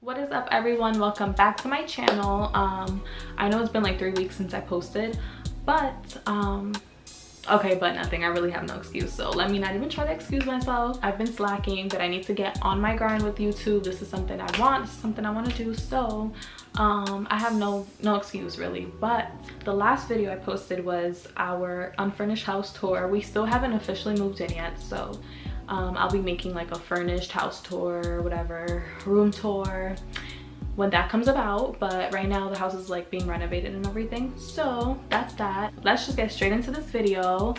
What is up, everyone? Welcome back to my channel. I know it's been like 3 weeks since I posted, but okay, but nothing. I really have no excuse, so let me not even try to excuse myself. I've been slacking, but I need to get on my grind with YouTube. This is something I want. This is something I want to do, so I have no excuse really. But the last video I posted was our unfurnished house tour. We still haven't officially moved in yet, so I'll be making like a furnished house tour, whatever, room tour when that comes about. But right now the house is like being renovated and everything, so that's that. Let's just get straight into this video,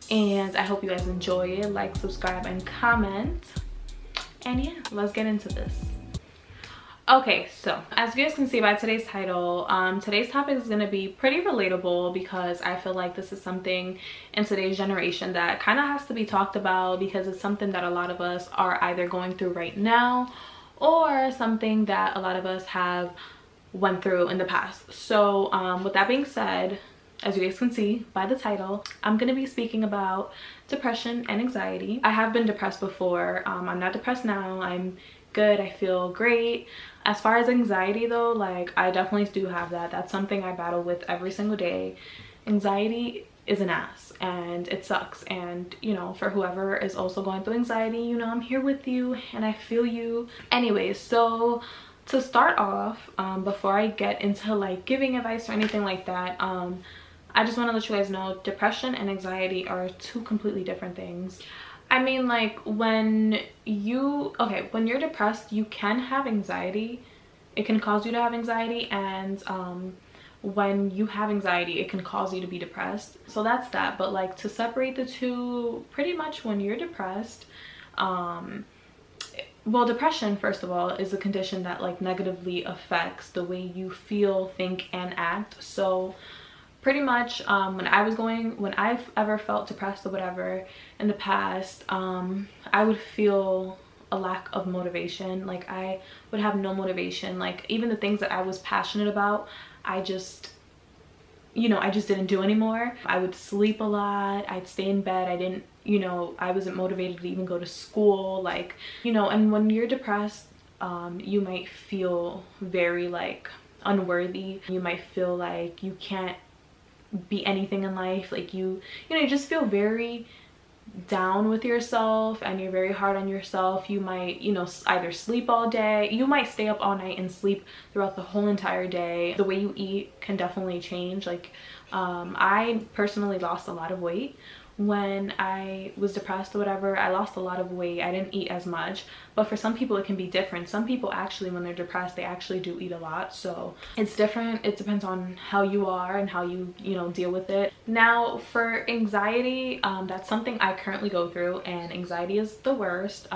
and I hope you guys enjoy it. Like, subscribe, and comment, and yeah, let's get into this. Okay, so as you guys can see by today's title, today's topic is going to be pretty relatable because I feel like this is something in today's generation that kind of has to be talked about, because it's something that a lot of us are either going through right now or something that a lot of us have went through in the past. So with that being said, as you guys can see by the title, I'm going to be speaking about depression and anxiety. I have been depressed before. I'm not depressed now. I'm good. I feel great. As far as anxiety though, like, I definitely do have that. That's something I battle with every single day. Anxiety is an ass and it sucks, and you know, for whoever is also going through anxiety, you know, I'm here with you and I feel you. Anyways, so to start off, before I get into like giving advice or anything like that, I just want to let you guys know depression and anxiety are two completely different things. I mean, like, when you're depressed, you can have anxiety. It can cause you to have anxiety, and when you have anxiety, it can cause you to be depressed. So that's that. But like, to separate the two, pretty much when you're depressed, well, depression, first of all, is a condition that like negatively affects the way you feel, think, and act. So pretty much when I've ever felt depressed or whatever in the past, I would feel a lack of motivation. Like, I would have no motivation. Like, even the things that I was passionate about, I just didn't do anymore. I would sleep a lot. I'd stay in bed. I wasn't motivated to even go to school. Like, and when you're depressed, you might feel very like unworthy. You might feel like you can't be anything in life. Like, you just feel very down with yourself, and you're very hard on yourself. You might either sleep all day, you might stay up all night and sleep throughout the whole entire day. The way you eat can definitely change. Like, I personally lost a lot of weight when I was depressed or whatever. I lost a lot of weight. I didn't eat as much, but for some people it can be different. Some people actually, when they're depressed, they actually do eat a lot. So it's different. It depends on how you are and how you deal with it. Now, for anxiety, that's something I currently go through, and anxiety is the worst.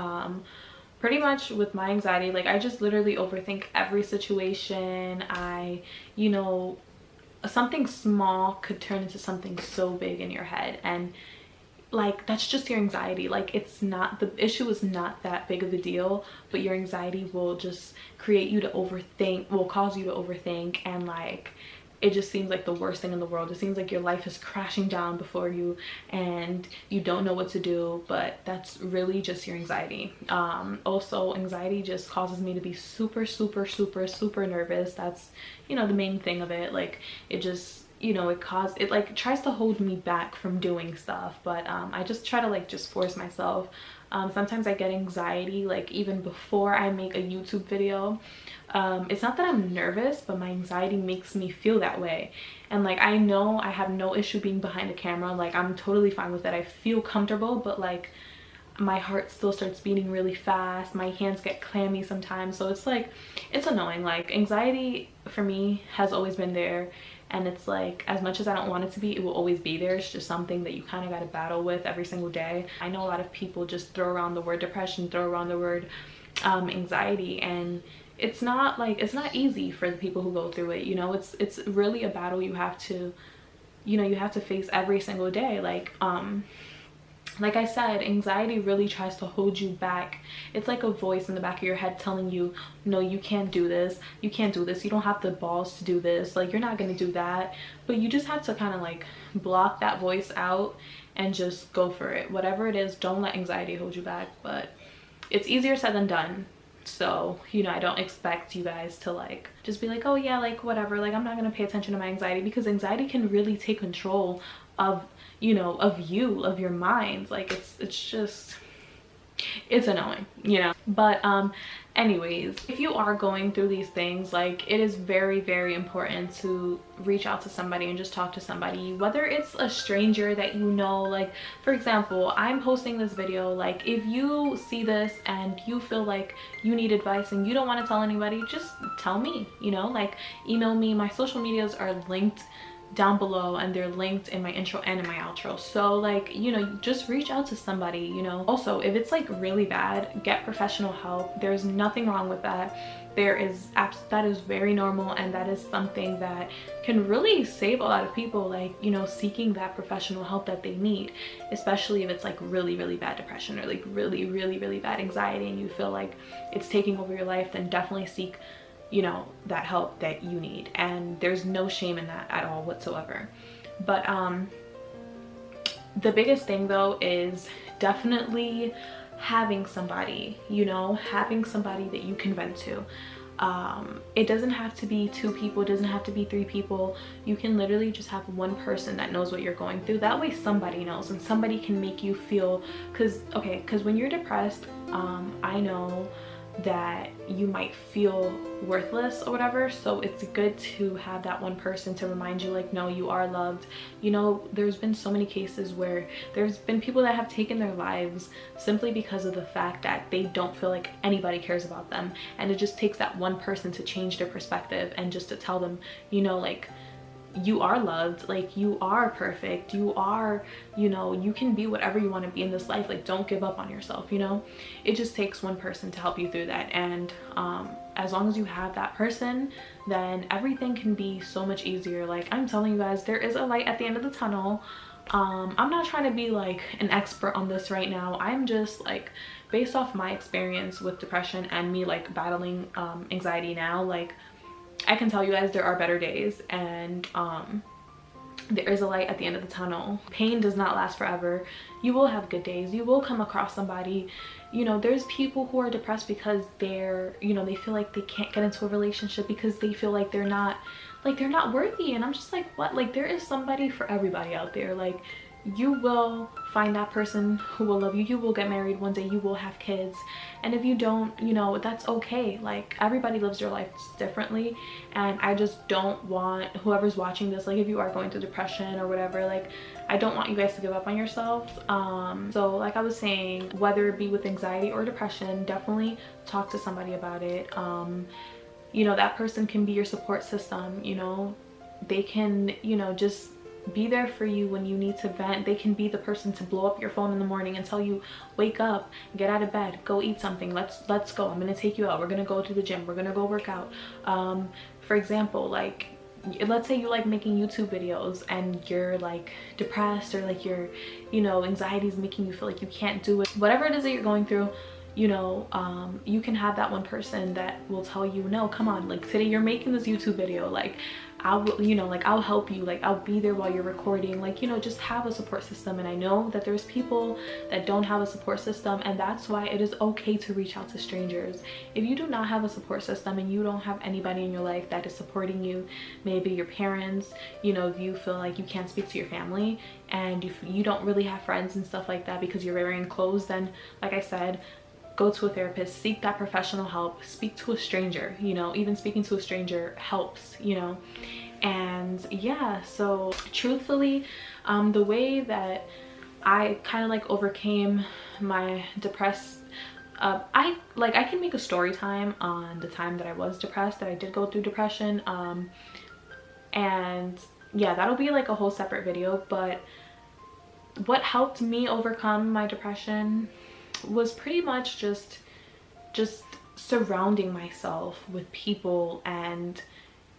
Pretty much with my anxiety, like, I just literally overthink every situation. Something small could turn into something so big in your head, and like, that's just your anxiety. Like, the issue is not that big of a deal, but your anxiety will just create you to overthink, will cause you to overthink, and like, it just seems like the worst thing in the world. It seems like your life is crashing down before you and you don't know what to do, but that's really just your anxiety. Also, anxiety just causes me to be super nervous. That's the main thing of it. Like, it just it like tries to hold me back from doing stuff, but I just try to like just force myself. Sometimes I get anxiety like even before I make a YouTube video. It's not that I'm nervous, but my anxiety makes me feel that way. And like, I know I have no issue being behind a camera. Like, I'm totally fine with it. I feel comfortable, but like, my heart still starts beating really fast. My hands get clammy sometimes. So it's like, it's annoying. Like, anxiety for me has always been there, and it's like, as much as I don't want it to be, it will always be there. It's just something that you kind of got to battle with every single day. I know a lot of people just throw around the word depression, throw around the word anxiety, and it's not easy for the people who go through it. It's really a battle you have to face every single day. Like I said, anxiety really tries to hold you back. It's like a voice in the back of your head telling you, no, you can't do this, you can't do this, you don't have the balls to do this, like, you're not gonna do that. But you just have to kind of like block that voice out and just go for it. Whatever it is, don't let anxiety hold you back. But it's easier said than done. So, you know, I don't expect you guys to like just be like, oh yeah, like whatever, like I'm not gonna pay attention to my anxiety, because anxiety can really take control of, you know, of you, of your mind. Like it's just, it's annoying, you know. But anyways, if you are going through these things, like it is very important to reach out to somebody and just talk to somebody, whether it's a stranger that you know. Like for example, I'm posting this video, like if you see this and you feel like you need advice and you don't want to tell anybody, just tell me, you know, like email me. My social medias are linked down below, and they're linked in my intro and in my outro. So like, you know, just reach out to somebody, you know. Also, if it's like really bad, get professional help. There's nothing wrong with that. That is very normal, and that is something that can really save a lot of people, like, you know, seeking that professional help that they need, especially if it's like really bad depression or like really bad anxiety and you feel like it's taking over your life. Then definitely seek, you know, that help that you need, and there's no shame in that at all whatsoever. But the biggest thing though is definitely having somebody, you know, having somebody that you can vent to. It doesn't have to be 2 people, it doesn't have to be 3 people. You can literally just have one person that knows what you're going through. That way somebody knows, and somebody can make you feel, because when you're depressed, I know that you might feel worthless or whatever, so it's good to have that one person to remind you, like, no, you are loved. You know, there's been so many cases where there's been people that have taken their lives simply because of the fact that they don't feel like anybody cares about them, and it just takes that one person to change their perspective and just to tell them, you know, like, you are loved, like you are perfect, you are, you know, you can be whatever you want to be in this life. Like, don't give up on yourself, you know. It just takes one person to help you through that, and as long as you have that person, then everything can be so much easier. Like, I'm telling you guys, there is a light at the end of the tunnel. I'm not trying to be like an expert on this right now. I'm just like, based off my experience with depression and me like battling anxiety now, like I can tell you guys there are better days, and there is a light at the end of the tunnel. Pain does not last forever. You will have good days. You will come across somebody, you know. There's people who are depressed because they're, you know, they feel like they can't get into a relationship because they feel like they're not worthy. And I'm just like, what? Like, there is somebody for everybody out there. Like, you will find that person who will love you. You will get married one day, you will have kids, and if you don't, you know, that's okay. Like, everybody lives their life differently, and I just don't want whoever's watching this, like, if you are going through depression or whatever, like, I don't want you guys to give up on yourselves. So like I was saying, whether it be with anxiety or depression, definitely talk to somebody about it. You know, that person can be your support system, you know. They can, you know, just be there for you when you need to vent. They can be the person to blow up your phone in the morning and tell you, wake up, get out of bed, go eat something, let's go, I'm gonna take you out, we're gonna go to the gym, we're gonna go work out. For example, like, let's say you like making YouTube videos and you're like depressed, or like your, you know, anxiety is making you feel like you can't do it. Whatever it is that you're going through, you know, you can have that one person that will tell you, no, come on, like, today you're making this YouTube video, like, I'll, you know, like, I'll help you, like, I'll be there while you're recording, like, you know, just have a support system. And I know that there's people that don't have a support system, and that's why it is okay to reach out to strangers. If you do not have a support system and you don't have anybody in your life that is supporting you, maybe your parents, you know, if you feel like you can't speak to your family, and if you don't really have friends and stuff like that because you're wearing clothes, then like I said, go to a therapist, seek that professional help, speak to a stranger, you know. Even speaking to a stranger helps, you know. And yeah, so truthfully, the way that I kind of like overcame my depressed, I can make a story time on the time that I was depressed, that I did go through depression, and yeah, that'll be like a whole separate video. But what helped me overcome my depression was pretty much just surrounding myself with people and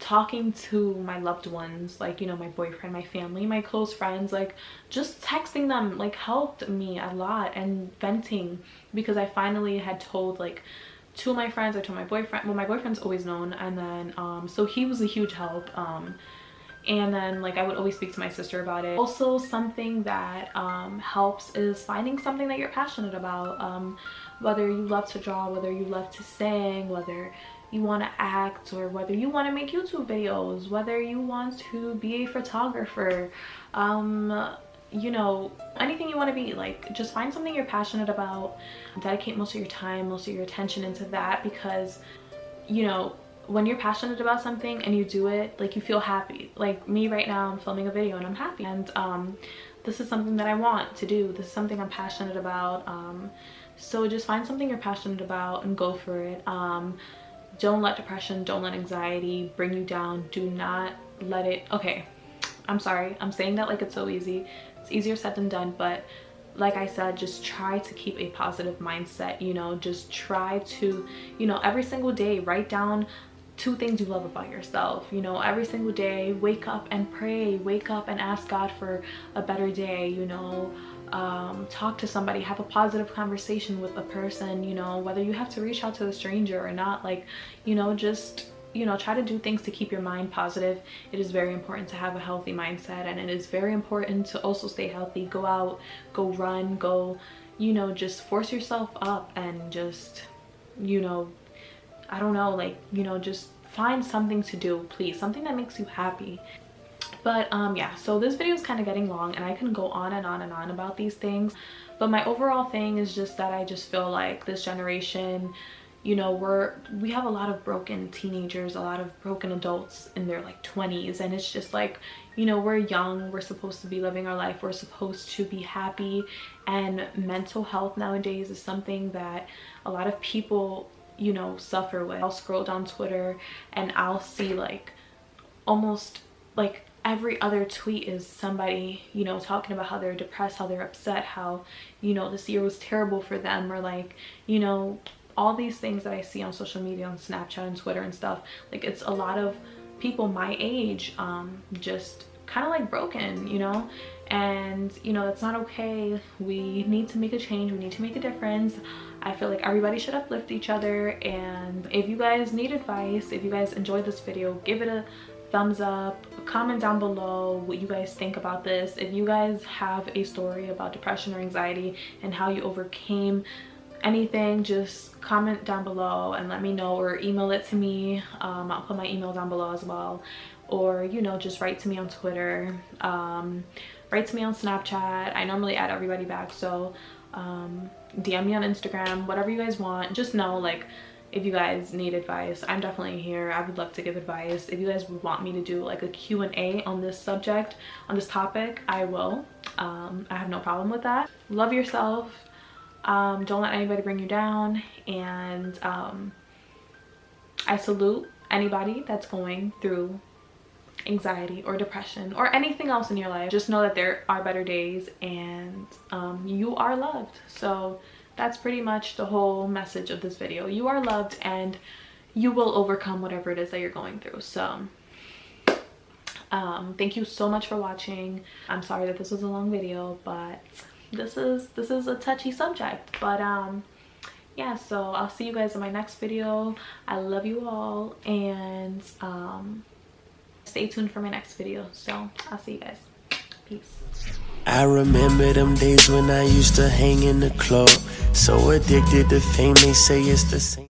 talking to my loved ones, like, you know, my boyfriend, my family, my close friends. Like, just texting them like helped me a lot, and venting, because I finally had told like 2 of my friends. I told my boyfriend, well, my boyfriend's always known, and then so he was a huge help. And then like I would always speak to my sister about it. Also, something that helps is finding something that you're passionate about. Whether you love to draw, whether you love to sing, whether you want to act, or whether you want to make YouTube videos, whether you want to be a photographer, you know, anything you want to be, like, just find something you're passionate about, dedicate most of your time, most of your attention into that, because, you know, when you're passionate about something and you do it, like, you feel happy. Like me right now, I'm filming a video and I'm happy, and this is something that I want to do. This is something I'm passionate about. So just find something you're passionate about and go for it. Don't let depression, don't let anxiety bring you down. Do not let it. Okay, I'm sorry, I'm saying that like it's so easy. It's easier said than done, but like I said, just try to keep a positive mindset. You know, just try to, you know, every single day write down 2 things you love about yourself. You know, every single day wake up and pray, wake up and ask God for a better day. You know, talk to somebody, have a positive conversation with a person, you know, whether you have to reach out to a stranger or not. Like, you know, just, you know, try to do things to keep your mind positive. It is very important to have a healthy mindset, and it is very important to also stay healthy. Go out, go run, go, you know, just force yourself up and just, you know, I don't know, like, you know, just find something to do, please, something that makes you happy. But yeah, so this video is kind of getting long and I can go on and on and on about these things, but my overall thing is just that I just feel like this generation, you know, we have a lot of broken teenagers, a lot of broken adults in their like 20s, and it's just like, you know, we're young, we're supposed to be living our life, we're supposed to be happy, and mental health nowadays is something that a lot of people, you know, suffer with. I'll scroll down Twitter and I'll see like almost like every other tweet is somebody, you know, talking about how they're depressed, how they're upset, how, you know, this year was terrible for them, or like, you know, all these things that I see on social media, on Snapchat and Twitter and stuff. Like, it's a lot of people my age just kind of like broken, you know, and you know, that's not okay. We need to make a change, we need to make a difference. I feel like everybody should uplift each other, and if you guys need advice, if you guys enjoyed this video, give it a thumbs up, comment down below what you guys think about this. If you guys have a story about depression or anxiety and how you overcame anything, just comment down below and let me know, or email it to me. I'll put my email down below as well, or, you know, just write to me on Twitter, write to me on Snapchat. I normally add everybody back, so DM me on Instagram, whatever you guys want. Just know, like, if you guys need advice, I'm definitely here. I would love to give advice. If you guys would want me to do like a Q&A on this subject, on this topic, I will. I have no problem with that. Love yourself. Don't let anybody bring you down. And I salute anybody that's going through anxiety or depression or anything else in your life. Just know that there are better days, and you are loved. So that's pretty much the whole message of this video. You are loved and you will overcome whatever it is that you're going through. So thank you so much for watching. I'm sorry that this was a long video, but this is a touchy subject. But yeah, so I'll see you guys in my next video. I love you all, and stay tuned for my next video. So I'll see you guys. Peace. I remember them days when I used to hang in the club, so addicted to fame, they say it's the same.